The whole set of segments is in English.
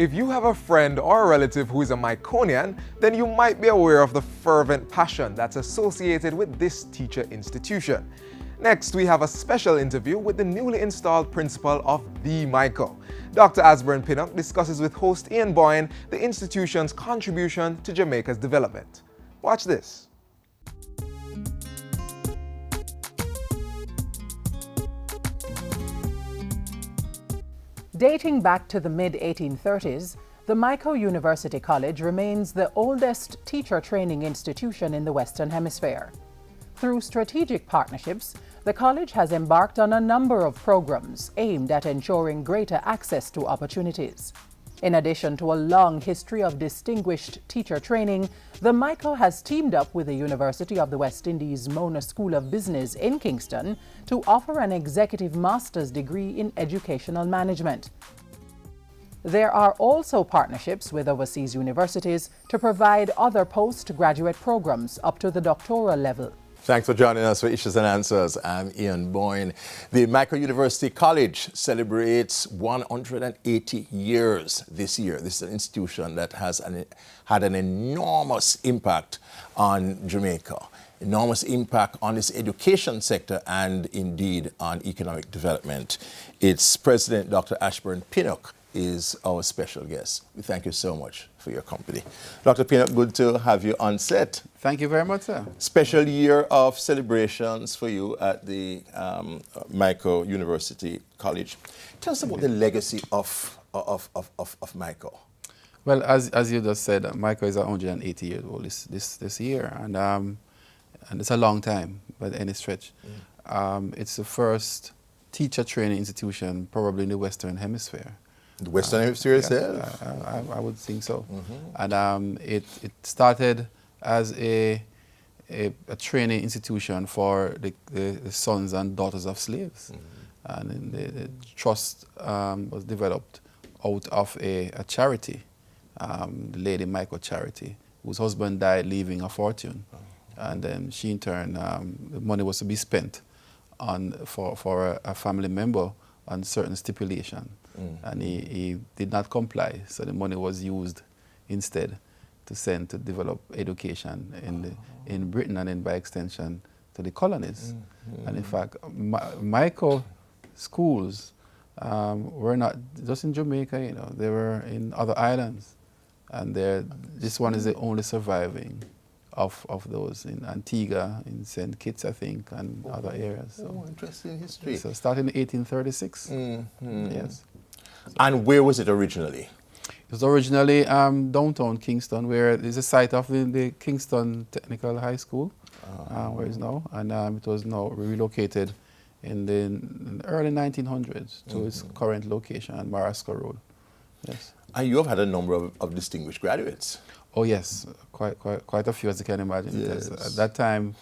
If you have a friend or a relative who is a Myconian, then you might be aware of the fervent passion that's associated with this teacher institution. Next, we have a special interview with the newly installed principal of the Myco. Dr. Ashburn Pinnock discusses with host Ian Boyne the institution's contribution to Jamaica's development. Watch this. Dating back to the mid-1830s, the Myco University College remains the oldest teacher training institution in the Western Hemisphere. Through strategic partnerships, the college has embarked on a number of programs aimed at ensuring greater access to opportunities. In addition to a long history of distinguished teacher training, the Myco has teamed up with the University of the West Indies Mona School of Business in Kingston to offer an executive master's degree in educational management. There are also partnerships with overseas universities to provide other postgraduate programs up to the doctoral level. Thanks for joining us for Issues and Answers. I'm Ian Boyne. The Myco University College celebrates 180 years this year. This is an institution that has had an enormous impact on Jamaica, enormous impact on its education sector and indeed on economic development. Its president, Dr. Ashburn Pinnock, is our special guest. We thank you so much for your company. Dr. Pinnock, good to have you on set. Thank you very much, sir. Special year of celebrations for you at the Myco University College. Tell us about the legacy of Myco. Well, as you just said, Myco is 180 years old this year, and it's a long time by any stretch. It's the first teacher training institution probably in the Western Hemisphere. The Western Hemisphere itself? I would think so. And it started as a training institution for the sons and daughters of slaves. And the trust was developed out of a charity, the Lady Myco Charity, whose husband died leaving a fortune. And then she in turn, the money was to be spent for a family member on certain stipulation. And he did not comply, so the money was used instead to send to develop education in Britain and then by extension to the colonies. And in fact, Myco schools were not just in Jamaica, they were in other islands. And this one is the only surviving of those in Antigua, in St. Kitts, I think, and other areas. So interesting history. So started in 1836. Yes. And where was it originally? It was originally downtown Kingston, where there's a site of the Kingston Technical High School, where it's now, and it was now relocated in the early 1900s to its current location on Marasco Road. Yes. And you have had a number of distinguished graduates. Oh yes, quite a few, as you can imagine. Yes. At that time,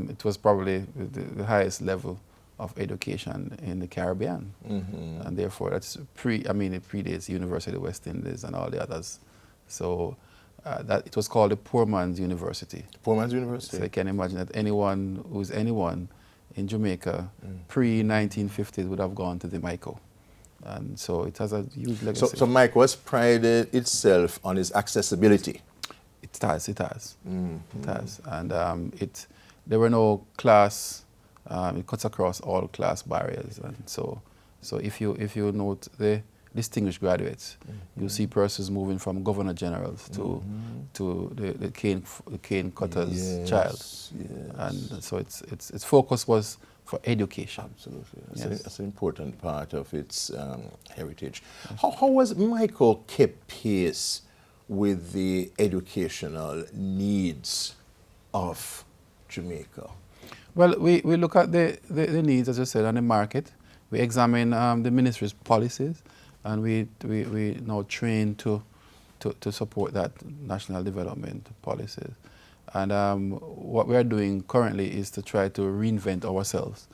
it was probably the highest level of education in the Caribbean, and therefore it predates University of the West Indies and all the others. So that it was called the Poor Man's University. Poor Man's University. So you can imagine that anyone in Jamaica pre-1950s would have gone to the Myco. And so it has a huge legacy. So Myco has prided itself on its accessibility. It has. It has. And there were no class. It cuts across all class barriers, and so if you note the distinguished graduates, you see persons moving from governor generals to the cane cutter's child, and so its focus was for education. Absolutely, Yes. that's an important part of its heritage. How was Myco kept pace with the educational needs of Jamaica? Well, we look at the needs, as you said, on the market. We examine the ministry's policies, and we now train to support that national development policies. And what we are doing currently is to try to reinvent ourselves.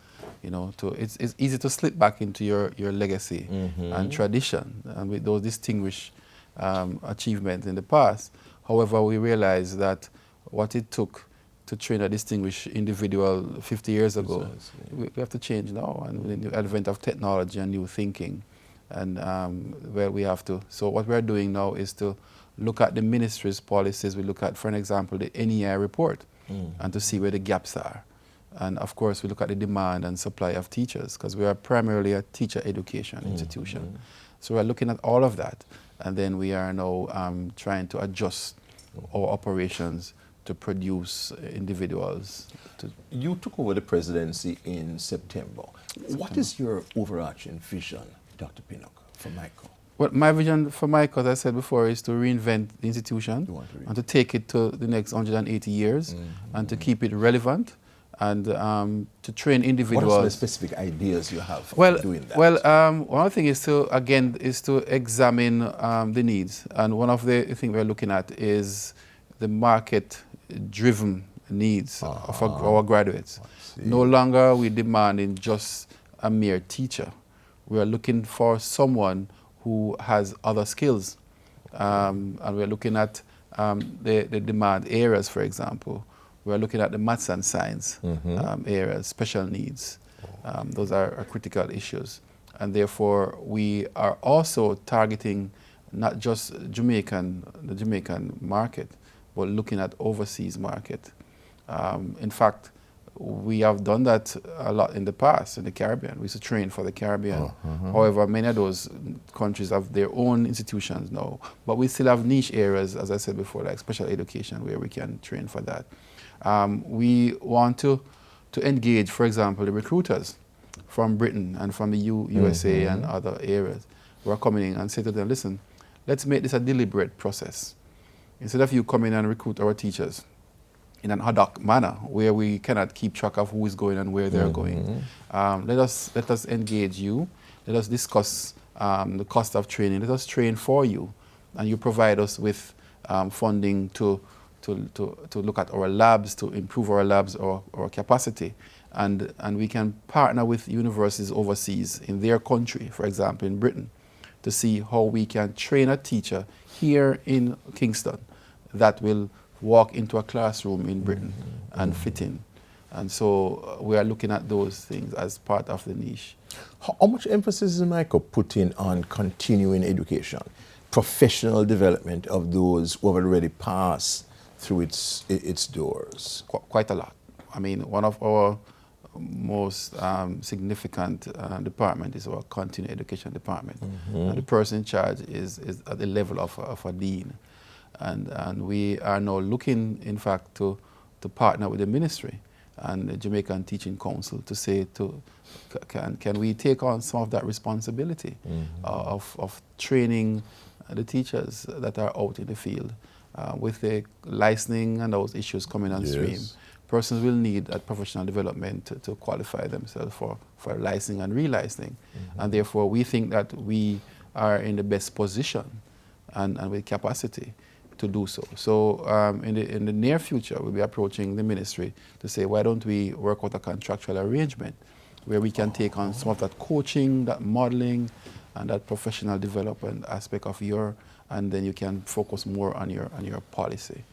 It's easy to slip back into your legacy and tradition, and with those distinguished achievements in the past. However, we realize that what it took to train a distinguished individual 50 years ago, we have to change now. And with the advent of technology and new thinking, and where we have to. So what we're doing now is to look at the ministry's policies. We look at, for an example, the NEI report, and to see where the gaps are. And of course, we look at the demand and supply of teachers, because we are primarily a teacher education institution. So we're looking at all of that, and then we are now trying to adjust our operations to produce individuals. You took over the presidency in September. What is your overarching vision, Dr. Pinnock, for MICO? Well, my vision for MICO, as I said before, is to reinvent the institution and to take it to the next 180 years and to keep it relevant and to train individuals. What are some specific ideas you have for doing that? Well, one thing is to, again, is to examine the needs. And one of the things we're looking at is the market-driven needs of our graduates. No longer are we demanding just a mere teacher. We are looking for someone who has other skills. And we're looking at the demand areas, for example. We're looking at the maths and science areas, special needs. Those are critical issues. And therefore, we are also targeting not just the Jamaican market, but looking at overseas market. In fact, we have done that a lot in the past in the Caribbean. We used to train for the Caribbean. However, many of those countries have their own institutions now. But we still have niche areas, as I said before, like special education, where we can train for that. We want to engage, for example, the recruiters from Britain and from the USA and other areas who are coming in and say to them, listen, let's make this a deliberate process. Instead of you coming and recruit our teachers in an ad hoc manner where we cannot keep track of who is going and where they're going. Let us engage you. Let us discuss the cost of training. Let us train for you, and you provide us with funding to look at our labs, to improve our labs or our capacity, and we can partner with universities overseas in their country, for example, in Britain, to see how we can train a teacher here in Kingston that will walk into a classroom in Britain and fit in. And so we are looking at those things as part of the niche. How much emphasis is MICO putting on continuing education, professional development of those who have already passed through its doors? Quite a lot. I mean, one of our most significant department is our continuing education department. And the person in charge is at the level of a dean. And we are now looking, in fact, to partner with the ministry and the Jamaican Teaching Council to say, can we take on some of that responsibility of training the teachers that are out in the field with the licensing and those issues coming on stream. Persons will need that professional development to qualify themselves for licensing and relicensing. And therefore, we think that we are in the best position and with capacity to do so. So in the near future, we'll be approaching the ministry to say, why don't we work out a contractual arrangement where we can take on some of that coaching, that modeling, and that professional development aspect of and then you can focus more on your policy.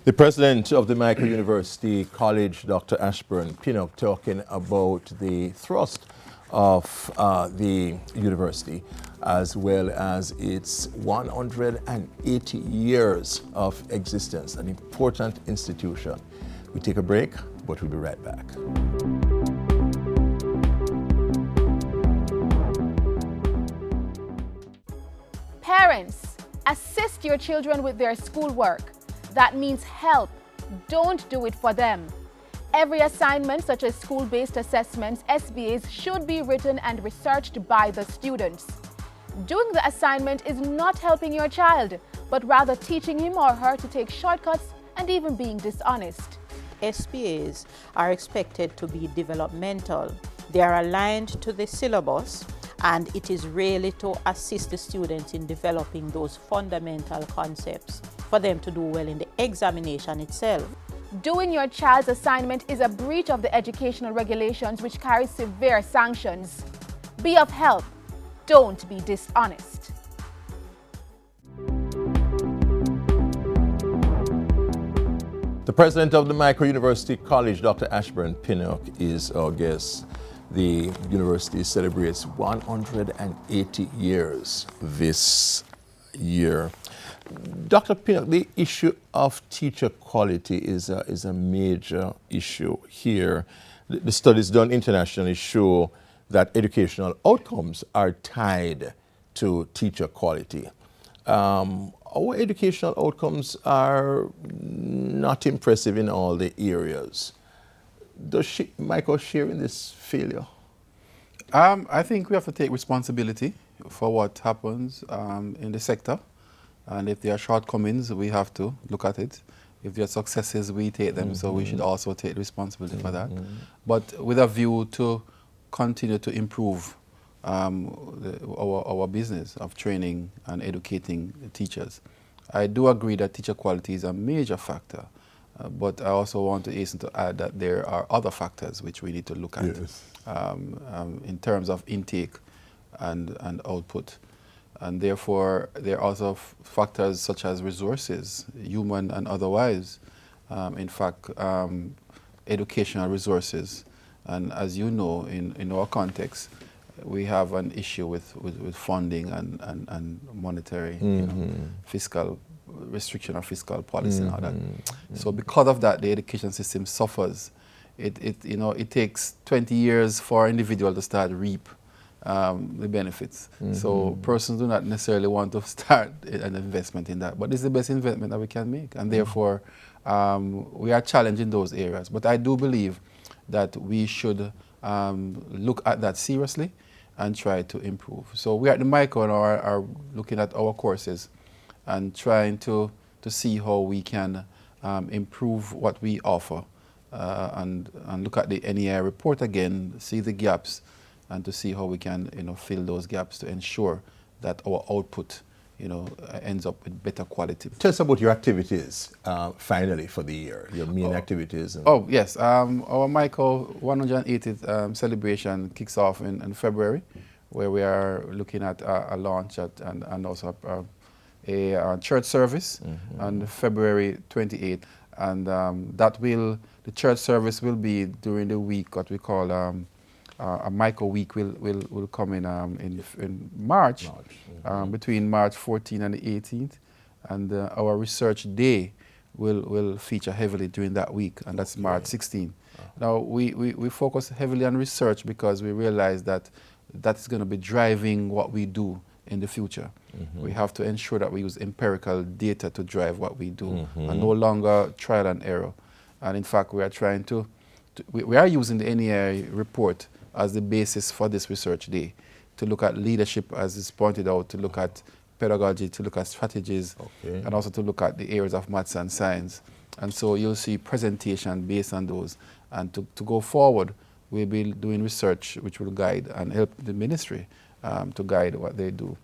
The president of the MICO University College, Dr. Ashburn Pinnock, talking about the thrust of the university as well as its 180 years of existence, an important institution. We take a break, but we'll be right back. Parents, assist your children with their schoolwork. That means help. Don't do it for them. Every assignment, such as school-based assessments, SBAs, should be written and researched by the students. Doing the assignment is not helping your child, but rather teaching him or her to take shortcuts and even being dishonest. SBAs are expected to be developmental. They are aligned to the syllabus, and it is really to assist the students in developing those fundamental concepts for them to do well in the examination itself. Doing your child's assignment is a breach of the educational regulations which carry severe sanctions. Be of help. Don't be dishonest. The president of the MICO University College, Dr. Ashburn Pinnock, is our guest. the university celebrates 180 years this year. Dr. Pinnock, the issue of teacher quality is a major issue here. The studies done internationally show that educational outcomes are tied to teacher quality. Our educational outcomes are not impressive in all the areas. Does Michael share in this failure? I think we have to take responsibility for what happens in the sector. And if there are shortcomings, we have to look at it. If there are successes, we take them. So we should also take responsibility for that. But with a view to continue to improve our business of training and educating teachers. I do agree that teacher quality is a major factor. But I also want to hasten to add that there are other factors which we need to look at in terms of intake and output. And therefore, there are also factors such as resources, human and otherwise. In fact, educational resources. And as you know, in our context, we have an issue with funding and monetary, fiscal restriction of fiscal policy and all that. So because of that, the education system suffers. It takes 20 years for an individual to start reap the benefits. So persons do not necessarily want to start an investment in that, but it's the best investment that we can make. And therefore, we are challenged in those areas. But I do believe that we should look at that seriously and try to improve. So we at the MICO are looking at our courses and trying to see how we can improve what we offer and look at the NEI report again, see the gaps, and to see how we can fill those gaps to ensure that our output ends up with better quality. Tell us about your activities finally for the year, your main activities. Yes, our MICO 180th celebration kicks off in February, where we are looking at a launch and also a church service on February 28th. And the church service will be during the week, what we call a MICO week will come in March, between March 14th and the 18th. And our research day will feature heavily during that week, and that's March 16th. Now, we focus heavily on research because we realize that that's going to be driving what we do in the future. We have to ensure that we use empirical data to drive what we do, and no longer trial and error. And in fact, we are trying we are using the NEI report as the basis for this research day, to look at leadership, as is pointed out, to look at pedagogy, to look at strategies, and also to look at the areas of maths and science. And so you'll see presentation based on those. And to go forward, we'll be doing research which will guide and help the ministry to guide what they do.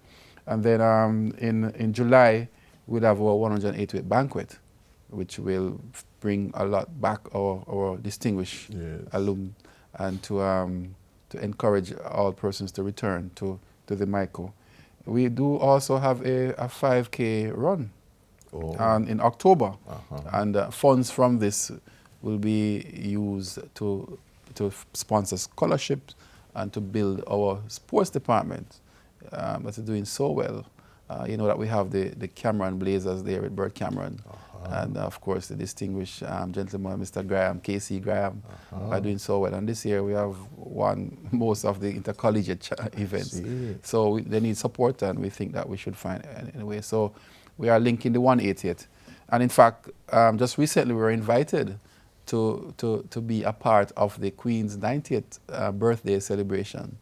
And then in July, we'll have our 180th banquet, which will bring a lot back our distinguished alumni, and to encourage all persons to return to the MICO. We do also have a 5K run in October, and funds from this will be used to sponsor scholarships and to build our sports department that is doing so well. You know that we have the Cameron Blazers there with Bert Cameron, and of course the distinguished gentleman, Mr. Graham, K.C. Graham, are doing so well. And this year we have won most of the intercollegiate events. So they need support, and we think that we should find a way. So we are linking the 180th. And in fact, just recently we were invited to be a part of the Queen's 90th birthday celebration.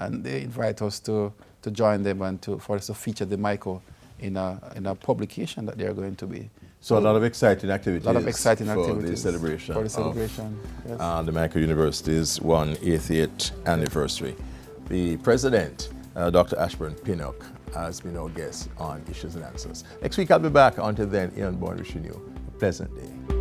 And they invite us to join them and for us to feature the MICO in a publication that they are going to be. So a lot of exciting activities. A lot of exciting for activities the celebration. For the celebration, yes. The MICO University's 180th anniversary. The president, Dr. Ashburn Pinnock, has been our guest on Issues and Answers. Next week I'll be back. Until then, Ian Boyne wishing you a pleasant day.